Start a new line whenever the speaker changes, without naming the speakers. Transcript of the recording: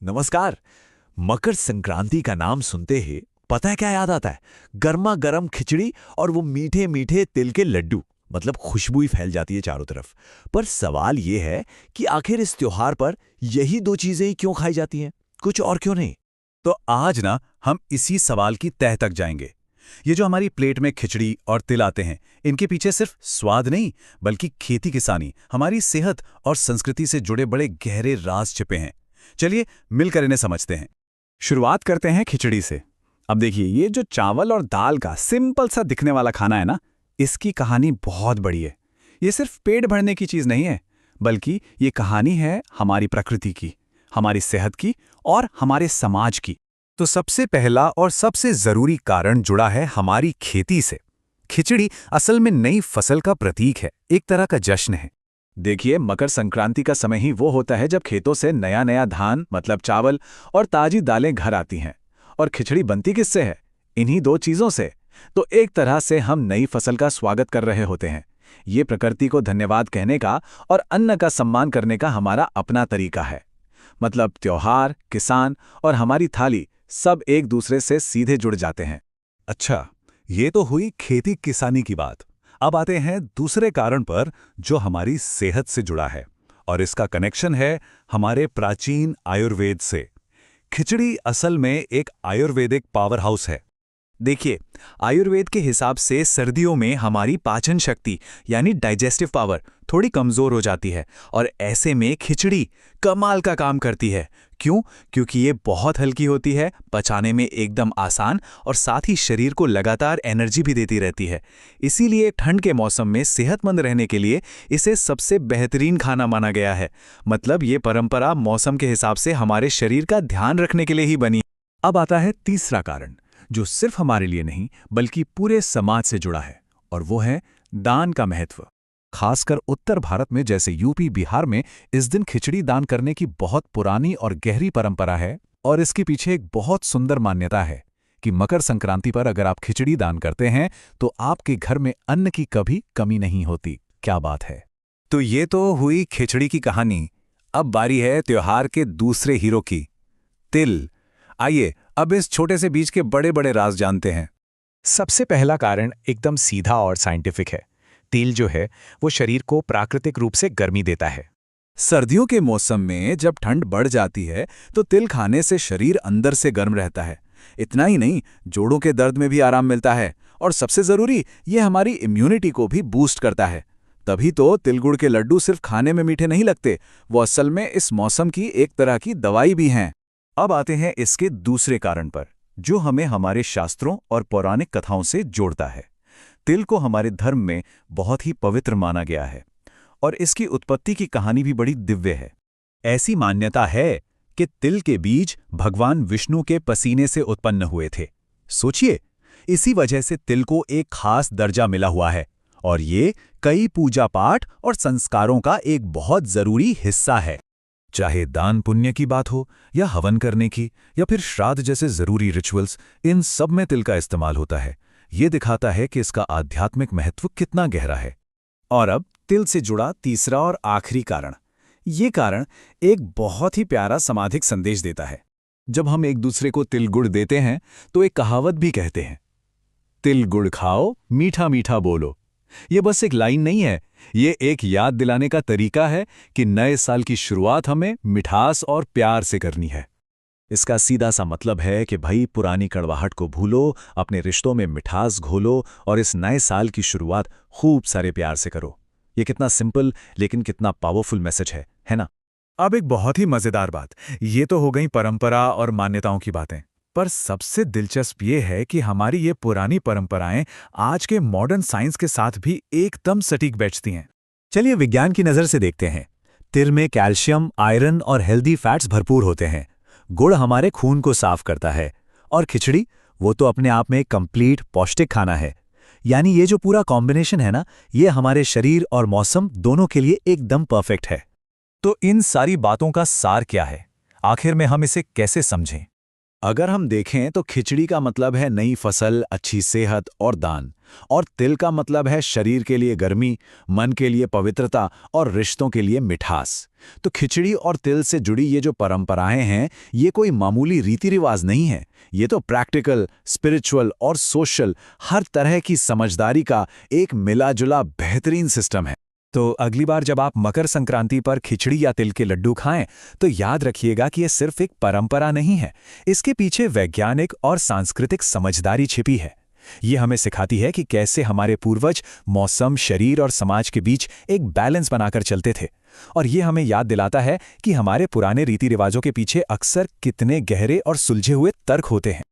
नमस्कार। मकर संक्रांति का नाम सुनते ही पता है क्या याद आता है? गर्मा गर्म खिचड़ी और वो मीठे मीठे तिल के लड्डू। मतलब खुशबू ही फैल जाती है चारों तरफ। पर सवाल ये है कि आखिर इस त्योहार पर यही दो चीजें ही क्यों खाई जाती हैं, कुछ और क्यों नहीं?
तो आज ना हम इसी सवाल की तह तक जाएंगे। ये जो हमारी प्लेट में खिचड़ी और तिल आते हैं, इनके पीछे सिर्फ स्वाद नहीं बल्कि खेती किसानी, हमारी सेहत और संस्कृति से जुड़े बड़े गहरे राज छिपे हैं। चलिए मिलकर इन्हें समझते हैं। शुरुआत करते हैं खिचड़ी से। अब देखिए, ये जो चावल और दाल का सिंपल सा दिखने वाला खाना है ना, इसकी कहानी बहुत बड़ी है। ये सिर्फ पेट भरने की चीज नहीं है, बल्कि ये कहानी है हमारी प्रकृति की, हमारी सेहत की और हमारे समाज की। तो सबसे पहला और सबसे जरूरी कारण जुड़ा है हमारी खेती से। खिचड़ी असल में नई फसल का प्रतीक है, एक तरह का जश्न है। देखिए, मकर संक्रांति का समय ही वो होता है जब खेतों से नया नया धान मतलब चावल और ताजी दालें घर आती हैं। और खिचड़ी बनती किससे है? इन्हीं दो चीजों से। तो एक तरह से हम नई फसल का स्वागत कर रहे होते हैं। ये प्रकृति को धन्यवाद कहने का और अन्न का सम्मान करने का हमारा अपना तरीका है। मतलब त्योहार, किसान और हमारी थाली सब एक दूसरे से सीधे जुड़ जाते हैं।
अच्छा, ये तो हुई खेती किसानी की बात। अब आते हैं दूसरे कारण पर जो हमारी सेहत से जुड़ा है, और इसका कनेक्शन है हमारे प्राचीन आयुर्वेद से। खिचड़ी असल में एक आयुर्वेदिक पावर हाउस है।
देखिए, आयुर्वेद के हिसाब से सर्दियों में हमारी पाचन शक्ति यानी डाइजेस्टिव पावर थोड़ी कमजोर हो जाती है, और ऐसे में खिचड़ी कमाल का काम करती है। क्यों? क्योंकि ये बहुत हल्की होती है, पचाने में एकदम आसान, और साथ ही शरीर को लगातार एनर्जी भी देती रहती है। इसीलिए ठंड के मौसम में सेहतमंद रहने के लिए इसे सबसे बेहतरीन खाना माना गया है। मतलब ये परंपरा मौसम के हिसाब से हमारे शरीर का ध्यान रखने के लिए ही बनी।
अब आता है तीसरा कारण, जो सिर्फ हमारे लिए नहीं बल्कि पूरे समाज से जुड़ा है, और वो है दान का महत्व। खासकर उत्तर भारत में जैसे यूपी, बिहार में इस दिन खिचड़ी दान करने की बहुत पुरानी और गहरी परंपरा है। और इसके पीछे एक बहुत सुंदर मान्यता है कि मकर संक्रांति पर अगर आप खिचड़ी दान करते हैं तो आपके घर में अन्न की कभी कमी नहीं होती। क्या बात है!
तो ये तो हुई खिचड़ी की कहानी। अब बारी है त्योहार के दूसरे हीरो की, तिल। आइए अब इस छोटे से बीज के बड़े बड़े राज जानते हैं।
सबसे पहला कारण एकदम सीधा और साइंटिफिक है। तिल जो है वो शरीर को प्राकृतिक रूप से गर्मी देता है।
सर्दियों के मौसम में जब ठंड बढ़ जाती है तो तिल खाने से शरीर अंदर से गर्म रहता है। इतना ही नहीं, जोड़ों के दर्द में भी आराम मिलता है, और सबसे जरूरी, ये हमारी इम्यूनिटी को भी बूस्ट करता है। तभी तो तिल गुड़ के लड्डू सिर्फ खाने में मीठे नहीं लगते, वो असल में इस मौसम की एक तरह की दवाई भी हैं।
अब आते हैं इसके दूसरे कारण पर, जो हमें हमारे शास्त्रों और पौराणिक कथाओं से जोड़ता है। तिल को हमारे धर्म में बहुत ही पवित्र माना गया है, और इसकी उत्पत्ति की कहानी भी बड़ी दिव्य है। ऐसी मान्यता है कि तिल के बीज भगवान विष्णु के पसीने से उत्पन्न हुए थे। सोचिए, इसी वजह से तिल को एक खास दर्जा मिला हुआ है, और ये कई पूजा पाठ और संस्कारों का एक बहुत जरूरी हिस्सा है। चाहे दान पुण्य की बात हो, या हवन करने की, या फिर श्राद्ध जैसे जरूरी रिचुअल्स, इन सब में तिल का इस्तेमाल होता है। ये दिखाता है कि इसका आध्यात्मिक महत्व कितना गहरा है।
और अब तिल से जुड़ा तीसरा और आखिरी कारण। ये कारण एक बहुत ही प्यारा सामाजिक संदेश देता है।
जब हम एक दूसरे को तिल गुड़ देते हैं तो एक कहावत भी कहते हैं, तिल गुड़ खाओ, मीठा मीठा बोलो। ये बस एक लाइन नहीं है, ये एक याद दिलाने का तरीका है कि नए साल की शुरुआत हमें मिठास और प्यार से करनी है। इसका सीधा सा मतलब है कि भाई, पुरानी कड़वाहट को भूलो, अपने रिश्तों में मिठास घोलो, और इस नए साल की शुरुआत खूब सारे प्यार से करो। ये कितना सिंपल लेकिन कितना पावरफुल मैसेज है ना?
अब एक बहुत ही मजेदार बात, ये तो हो गई परंपरा और मान्यताओं की बातें, पर सबसे दिलचस्प ये है कि हमारी ये पुरानी परंपराएं आज के मॉडर्न साइंस के साथ भी एकदम सटीक बैठती हैं।
चलिए विज्ञान की नज़र से देखते हैं। तिल में कैल्शियम, आयरन और हेल्दी फैट्स भरपूर होते हैं। गुड़ हमारे खून को साफ करता है, और खिचड़ी, वो तो अपने आप में एक कंप्लीट पौष्टिक खाना है। यानी ये जो पूरा कॉम्बिनेशन है ना, ये हमारे शरीर और मौसम दोनों के लिए एकदम परफेक्ट है। तो इन सारी बातों का सार क्या है? आखिर में हम इसे कैसे समझें? अगर हम देखें तो खिचड़ी का मतलब है नई फसल, अच्छी सेहत और दान, और तिल का मतलब है शरीर के लिए गर्मी, मन के लिए पवित्रता और रिश्तों के लिए मिठास। तो खिचड़ी और तिल से जुड़ी ये जो परंपराएं हैं, ये कोई मामूली रीति रिवाज नहीं है। ये तो प्रैक्टिकल, स्पिरिचुअल और सोशल हर तरह की समझदारी का एक मिला-जुला बेहतरीन सिस्टम है।
तो अगली बार जब आप मकर संक्रांति पर खिचड़ी या तिल के लड्डू खाएं, तो याद रखिएगा कि यह सिर्फ एक परंपरा नहीं है। इसके पीछे वैज्ञानिक और सांस्कृतिक समझदारी छिपी है। ये हमें सिखाती है कि कैसे हमारे पूर्वज मौसम, शरीर और समाज के बीच एक बैलेंस बनाकर चलते थे। और ये हमें याद दिलाता है कि हमारे पुराने रीति रिवाजों के पीछे अक्सर कितने गहरे और सुलझे हुए तर्क होते हैं।